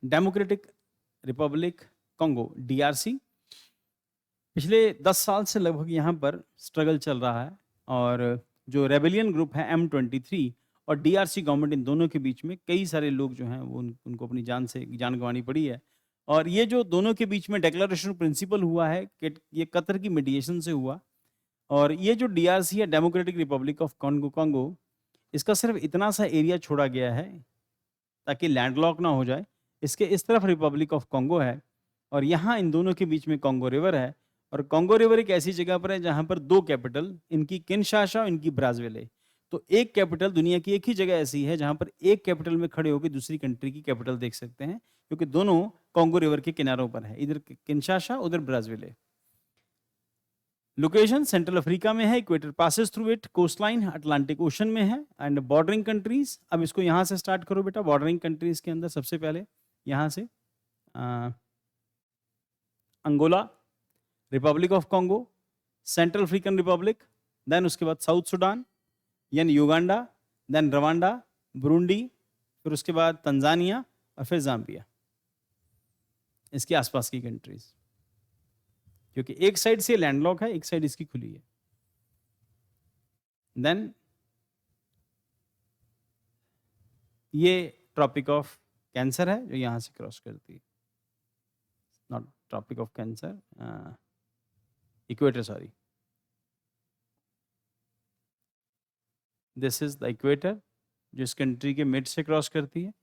Democratic Republic Congo, DRC. पिछले 10 साल से लगभग यहाँ पर स्ट्रगल चल रहा है और जो रेबेलियन ग्रुप है M23 और डीआरसी गवर्नमेंट, इन दोनों के बीच में कई सारे लोग जो हैं वो उनको अपनी जान गंवानी पड़ी है। और ये जो दोनों के बीच में डिक्लेरेशन प्रिंसिपल हुआ है कि ये कतर की मीडिएशन से हुआ। और ये जो डीआरसी है, डेमोक्रेटिक रिपब्लिक ऑफ कॉन्गो, इसका सिर्फ इतना सा एरिया छोड़ा गया है ताकि लैंडलॉक ना हो जाए। इसके इस तरफ रिपब्लिक ऑफ कॉन्गो है और यहाँ इन दोनों के बीच में कॉन्गो रिवर है। और कॉन्गो रिवर एक ऐसी जगह पर है जहाँ पर 2 कैपिटल, इनकी किनशासा और इनकी ब्राज़ील। तो एक कैपिटल, दुनिया की एक ही जगह ऐसी है जहाँ पर एक कैपिटल में खड़े होकर दूसरी कंट्री की कैपिटल देख सकते हैं, क्योंकि दोनों कॉन्गो रिवर के किनारों पर है, इधर किनशासा उधर ब्राज़ील। लोकेशन सेंट्रल अफ्रीका में है, equator passes through it, coast line Atlantic Ocean में है एंड बॉर्डरिंग कंट्रीज। अब इसको यहाँ से स्टार्ट करो बेटा। बॉर्डरिंग कंट्रीज के अंदर सबसे पहले यहाँ से Angola, Republic of Congo, Central African Republic, then उसके बाद साउथ सुडान, यानी युगांडा, देन रवांडा, बुरुंडी, फिर उसके बाद तंजानिया और फिर जाम्बिया। इसके आसपास की कंट्रीज, क्योंकि एक साइड से लैंडलॉक है, एक साइड इसकी खुली है। देन ये ट्रॉपिक ऑफ कैंसर है जो यहां से क्रॉस करती है, not Tropic of Cancer, equator, sorry, this is the equator जो इस कंट्री के मिड से क्रॉस करती है।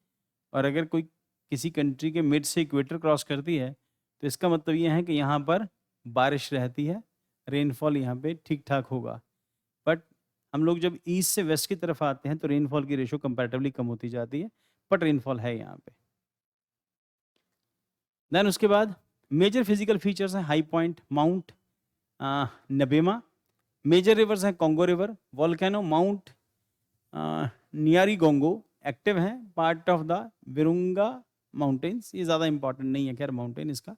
और अगर कोई किसी कंट्री के मिड से इक्वेटर क्रॉस करती है तो इसका मतलब यह है कि यहाँ पर बारिश रहती है, रेनफॉल यहाँ पे ठीक ठाक होगा। बट हम लोग जब ईस्ट से वेस्ट की तरफ आते हैं तो रेनफॉल की रेशो कंपैरेटिवली कम होती जाती है, बट रेनफॉल है यहाँ पे। देन उसके बाद मेजर फिजिकल फीचर्स हैं, हाई पॉइंट माउंट नबेमा, मेजर रिवर्स हैं Congo river, volcano Mount Nyiragongo active हैं, part of the Virunga mountains, ये ज़्यादा इंपॉर्टेंट नहीं है खैर माउंटेन इसका।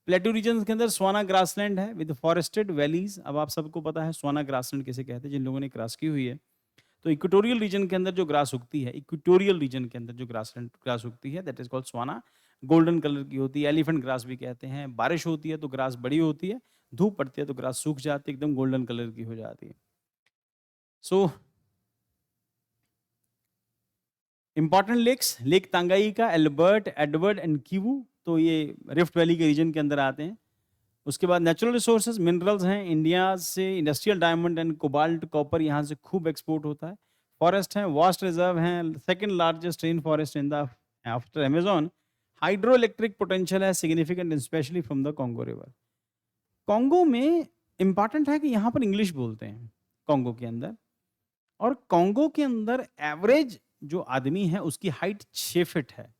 प्लेटू रीजन के अंदर स्वाना ग्रासलैंड है विद फॉरेस्टेड वैलीज। अब आप सबको पता है स्वाना ग्रासलैंड किसे कहते हैं, जिन लोगों ने क्रॉस की हुई है। तो इक्वेटोरियल रीजन के अंदर जो ग्रास उगती है, इक्वेटोरियल रीजन के अंदर जो ग्रास उगती है, that is called sauna. Golden colour की होती है, एलिफेंट ग्रास भी कहते हैं। बारिश होती है तो ग्रास बड़ी होती है, धूप पड़ती है तो ग्रास सूख जाती है, एकदम गोल्डन कलर की हो जाती है। So important lakes, Lake Tanganyika, Albert, Edward and Kivu, तो ये रिफ्ट वैली के रीजन के अंदर आते हैं। उसके बाद नेचुरल रिसोर्सेज, मिनरल्स हैं, इंडिया से industrial diamond and cobalt, copper यहाँ से खूब एक्सपोर्ट होता है। फॉरेस्ट हैं, वास्ट रिजर्व हैं, second largest rain forest in the after Amazon. Hydro electric potential है significant, especially from the Congo river. Congo में इंपॉर्टेंट है कि यहाँ पर इंग्लिश बोलते हैं कॉन्गो के अंदर। और कॉन्गो के अंदर एवरेज जो आदमी है उसकी हाइट 6 फीट है।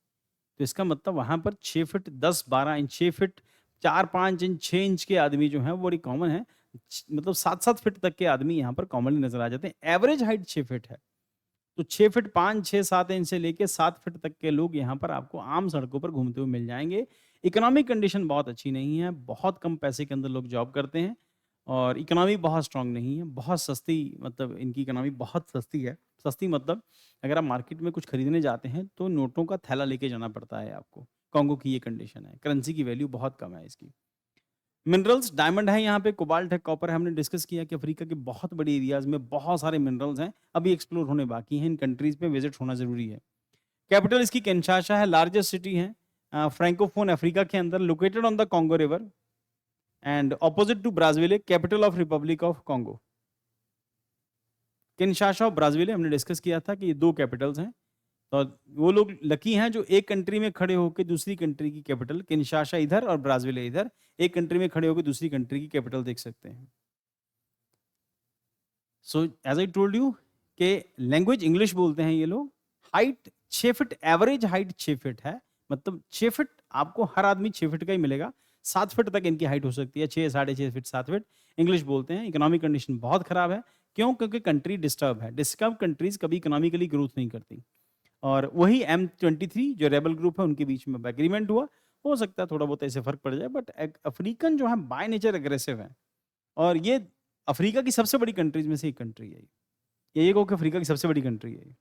तो इसका मतलब वहाँ पर 6 feet 10-12 inch, 6 feet 4-5 inch, 6 inch के आदमी जो हैं वो बड़ी कॉमन है। मतलब 7-7 फीट तक के आदमी यहाँ पर कॉमनली नजर आ जाते हैं। एवरेज हाइट 6 फीट है। तो 6 फीट 5-6-7 इंच से लेके 7 फीट तक के लोग यहाँ पर आपको आम सड़कों पर घूमते हुए मिल जाएंगे। इकोनॉमिक कंडीशन बहुत अच्छी नहीं है, बहुत कम पैसे के अंदर लोग जॉब करते हैं और इकोनॉमी बहुत स्ट्रांग नहीं है, बहुत सस्ती, मतलब इनकी इकोनॉमी बहुत सस्ती है। सस्ती मतलब अगर आप मार्केट में कुछ खरीदने जाते हैं तो नोटों का थैला लेके जाना पड़ता है आपको। कॉन्गो की ये कंडीशन है, करेंसी की वैल्यू बहुत कम है इसकी। मिनरल्स, डायमंड है यहाँ पे, कोबाल्ट है, कॉपर है। हमने डिस्कस किया कि अफ्रीका के बहुत बड़ी एरियाज में बहुत सारे मिनरल्स हैं, अभी एक्सप्लोर होने बाकी हैं। इन कंट्रीज पे विजिट होना जरूरी है। कैपिटल इसकी किनशासा है, लार्जेस्ट सिटी है फ्रैंकोफोन अफ्रीका के अंदर, located on the Congo river and opposite to Brazil, capital of Republic of Congo. Kinshasa और ब्राजील हमने डिस्कस किया था कि ये 2 कैपिटल्स हैं। तो वो लोग लकी हैं जो एक कंट्री में खड़े होकर दूसरी कंट्री की कैपिटल, किनशासा इधर और ब्राजील इधर, एक कंट्री में खड़े होकर दूसरी कंट्री की कैपिटल देख सकते हैं। So as I told you कि लैंग्वेज इंग्लिश बोलते हैं ये लोग। Height 6 feet, average height 6 feet है, मतलब 6 फीट आपको हर आदमी 6 फीट का ही मिलेगा। 7 फीट तक इनकी हाइट हो सकती है, 6, 6.5 फीट, 7 फीट। इंग्लिश बोलते हैं। इकोनॉमिक कंडीशन बहुत खराब है। क्यों? क्योंकि कंट्री डिस्टर्ब है। डिस्टर्ब कंट्रीज कभी इकोनॉमिकली ग्रोथ नहीं करती। और वही M23 जो रेबल ग्रुप है उनके बीच में एग्रीमेंट हुआ, हो सकता है थोड़ा बहुत ऐसे फर्क पड़ जाए, बट अफ्रीकन जो है बाय नेचर एग्रेसिव है। और ये अफ्रीका की सबसे बड़ी कंट्रीज में से एक कंट्री है। ये कहो कि अफ्रीका की सबसे बड़ी कंट्री है।